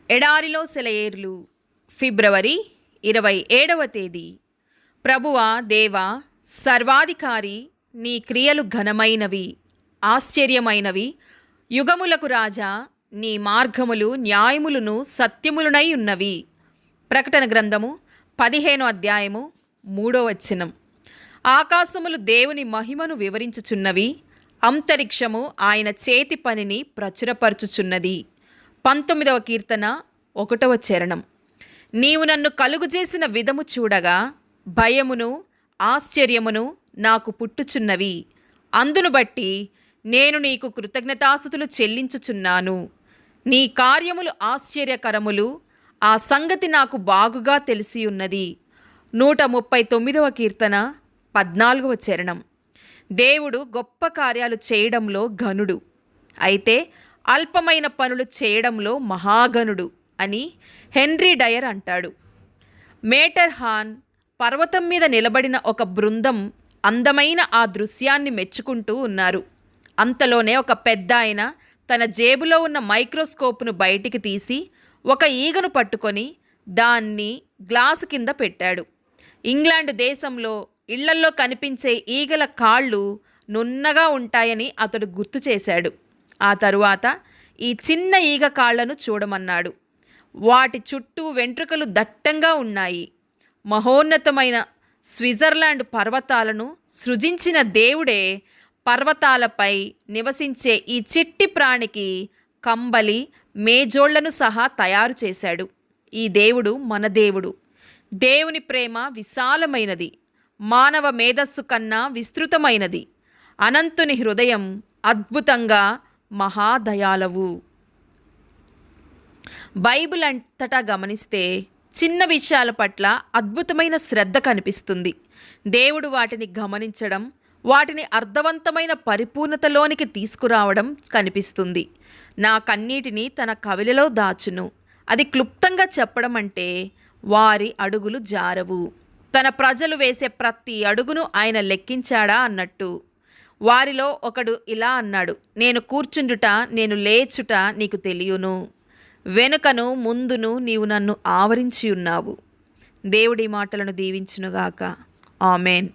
ఎడారిలో సెలయేర్లు ఫిబ్రవరి 27వ తేదీ. ప్రభువా దేవా సర్వాధికారి, నీ క్రియలు ఘనమైనవి, ఆశ్చర్యమైనవి. యుగములకు రాజా, నీ మార్గములు న్యాయములను సత్యములునై ఉన్నవి. ప్రకటన గ్రంథము 15వ అధ్యాయము 3వ వచనం. ఆకాశములు దేవుని మహిమను వివరించుచున్నవి, అంతరిక్షము ఆయన చేతి పనిని ప్రచురపరచుచున్నది. 19వ కీర్తన 1వ చరణం. నీవు నన్ను కలుగుచేసిన విధము చూడగా భయమును ఆశ్చర్యమును నాకు పుట్టుచున్నవి. అందును బట్టి నేను నీకు కృతజ్ఞతాస్తుతులు చెల్లించుచున్నాను. నీ కార్యములు ఆశ్చర్యకరములు, ఆ సంగతి నాకు బాగుగా తెలిసి ఉన్నది. 139వ కీర్తన 14వ చరణం. దేవుడు గొప్ప కార్యాలు చేయడంలో ఘనుడు, అయితే అల్పమైన పనులు చేయడంలో మహాగణుడు అని హెన్రీ డయర్ అంటాడు. మేటర్ హాన్ పర్వతం మీద నిలబడిన ఒక బృందం అందమైన ఆ దృశ్యాన్ని మెచ్చుకుంటూ ఉన్నారు. అంతలోనే ఒక పెద్ద ఆయన తన జేబులో ఉన్న మైక్రోస్కోప్ను బయటికి తీసి ఒక ఈగను పట్టుకొని దాన్ని గ్లాసు కింద పెట్టాడు. ఇంగ్లాండ్ దేశంలో ఇళ్లల్లో కనిపించే ఈగల కాళ్ళు నున్నగా ఉంటాయని అతడు గుర్తు చేశాడు. ఆ తరువాత ఈ చిన్న ఈగ కాళ్లను చూడమన్నాడు. వాటి చుట్టూ వెంట్రుకలు దట్టంగా ఉన్నాయి. మహోన్నతమైన స్విట్జర్లాండ్ పర్వతాలను సృజించిన దేవుడే పర్వతాలపై నివసించే ఈ చిట్టి ప్రాణికి కంబలి, మేజోళ్లను సహా తయారు చేశాడు. ఈ దేవుడు మన దేవుడు. దేవుని ప్రేమ విశాలమైనది, మానవ మేధస్సు కన్నా విస్తృతమైనది. అనంతుని హృదయం అద్భుతంగా మహాదయాలవు. బైబిల్ అంతటా గమనిస్తే చిన్న విషయాల పట్ల అద్భుతమైన శ్రద్ధ కనిపిస్తుంది. దేవుడు వాటిని గమనించడం, వాటిని అర్థవంతమైన పరిపూర్ణతలోనికి తీసుకురావడం కనిపిస్తుంది. నా కన్నీటిని తన కవిలలో దాచును. అది క్లుప్తంగా చెప్పడం అంటే వారి అడుగులు జారవు. తన ప్రజలు వేసే ప్రతి అడుగును ఆయన లెక్కించాడా అన్నట్టు. వారిలో ఒకడు ఇలా అన్నాడు, నేను కూర్చుండుట, నేను లేచుట నీకు తెలియను. వెనుకను ముందును నీవు నన్ను ఆవరించి ఉన్నావు. దేవుడి మాటలను దీవించునుగాక. ఆమెన్.